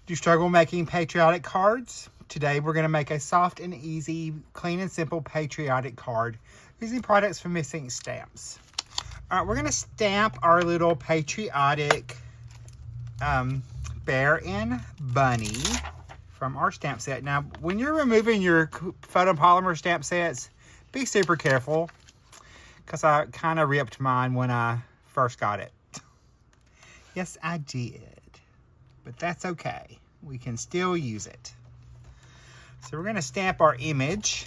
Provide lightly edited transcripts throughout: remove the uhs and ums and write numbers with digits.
Do you struggle making patriotic cards? Today we're going to make a soft and easy, clean and simple patriotic card using products from Missing Stamps. All right, we're going to stamp our little patriotic bear and bunny from our stamp set. Now, when you're removing your photopolymer stamp sets, be super careful because I kind of ripped mine when I first got it. Yes, I did. But that's okay. We can still use it. So we're going to stamp our image.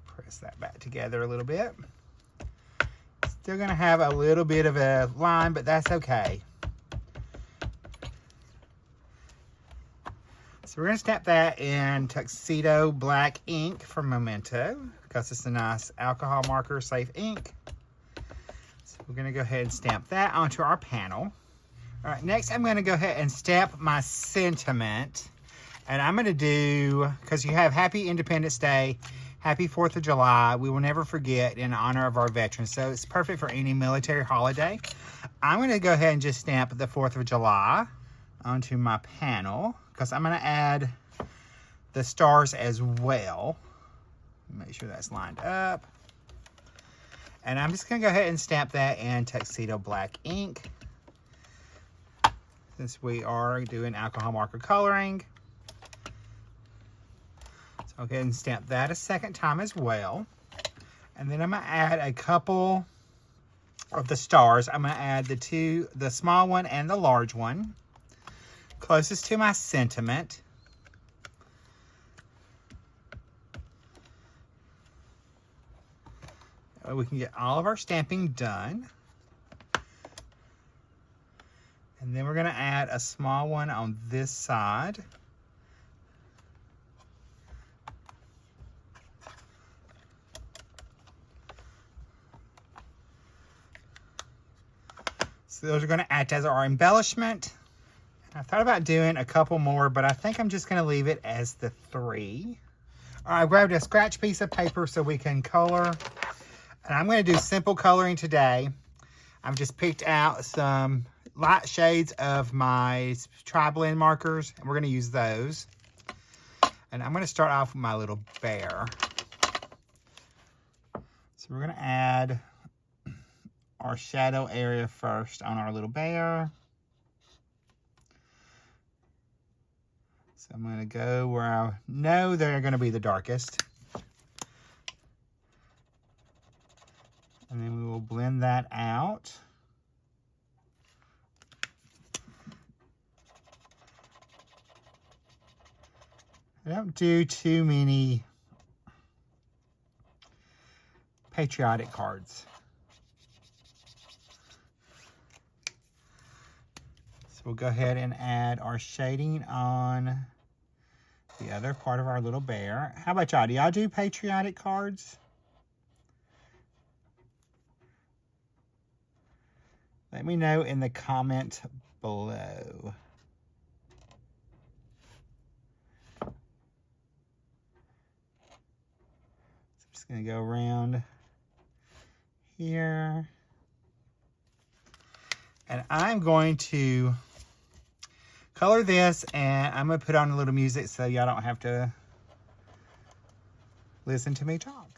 Press that back together a little bit. Still going to have a little bit of a line, but that's okay. So we're going to stamp that in Tuxedo Black ink from Memento because it's a nice alcohol marker safe ink. So we're going to go ahead and stamp that onto our panel. All right, next I'm going to go ahead and stamp my sentiment. And I'm going to do, because you have Happy Independence Day, Happy 4th of July, we will never forget in honor of our veterans. So it's perfect for any military holiday. I'm going to go ahead and just stamp the 4th of July onto my panel because I'm going to add the stars as well. Make sure that's lined up. And I'm just going to go ahead and stamp that in Tuxedo Black ink. Since we are doing alcohol marker coloring. So I'll go ahead and stamp that a second time as well. And then I'm going to add a couple of the stars. I'm going to add the small one and the large one. Closest to my sentiment. We can get all of our stamping done. And then we're going to add a small one on this side. So those are going to act as our embellishment. I thought about doing a couple more, but I think I'm just going to leave it as the 3. All right, I grabbed a scratch piece of paper so we can color. And I'm going to do simple coloring today. I've just picked out some light shades of my tri-blend markers, and we're going to use those. And I'm going to start off with my little bear. So we're going to add our shadow area first on our little bear. So I'm going to go where I know they're going to be the darkest. And then we will blend that out. I don't do too many patriotic cards. So we'll go ahead and add our shading on the other part of our little bear. How about y'all? Do y'all do patriotic cards? Let me know in the comment below. Going to go around here. And I'm going to color this, and I'm going to put on a little music so y'all don't have to listen to me talk.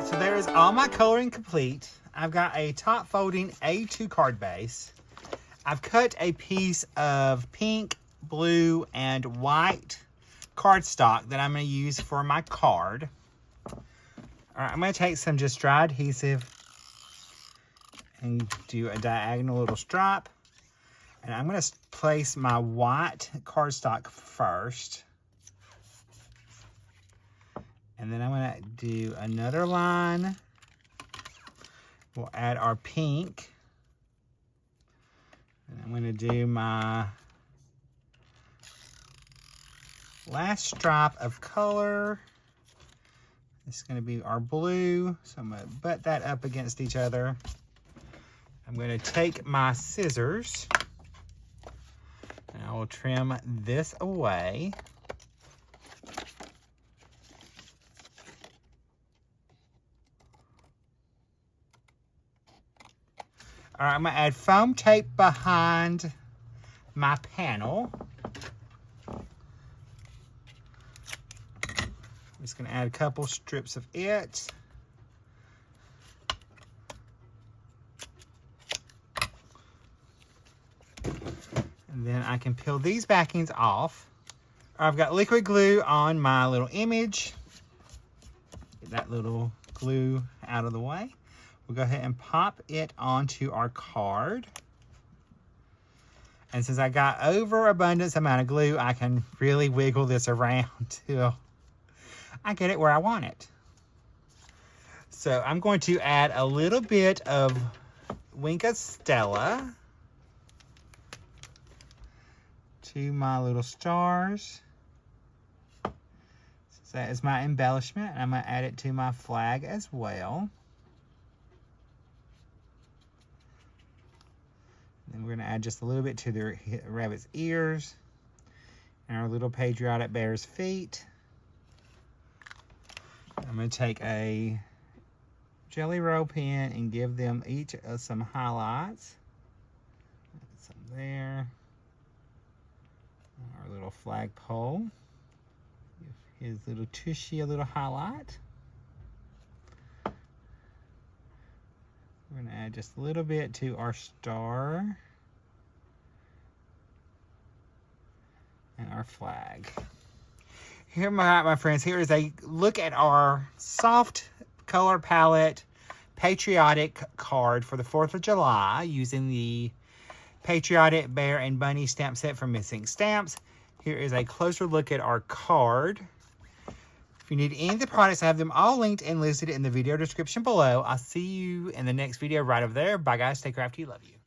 Alright, so there is all my coloring complete. I've got a top folding A2 card base. I've cut a piece of pink, blue, and white cardstock that I'm going to use for my card. Alright, I'm going to take some just dry adhesive and do a diagonal little stripe. And I'm going to place my white cardstock first. And then I'm going to do another line. We'll add our pink. And I'm going to do my last stripe of color. This is going to be our blue. So I'm going to butt that up against each other. I'm going to take my scissors. And I will trim this away. All right, I'm going to add foam tape behind my panel. I'm just going to add a couple strips of it. And then I can peel these backings off. I've got liquid glue on my little image. Get that little glue out of the way. We'll go ahead and pop it onto our card. And since I got overabundance amount of glue, I can really wiggle this around till I get it where I want it. So I'm going to add a little bit of Winka Stella to my little stars. So that is my embellishment, and I'm going to add it to my flag as well. Then we're going to add just a little bit to the rabbit's ears and our little patriotic bear's feet. I'm going to take a Jelly Roll pen and give them each some highlights. Some there. Our little flagpole. Give his little tushy a little highlight. We're going to add just a little bit to our star and our flag. Here, my friends, here is a look at our soft color palette Patriotic card for the 4th of July using the Patriotic Bear and Bunny stamp set from Missing Stamps. Here is a closer look at our card. If you need any of the products, I have them all linked and listed in the video description below. I'll see you in the next video right over there. Bye, guys. Stay crafty. Love you.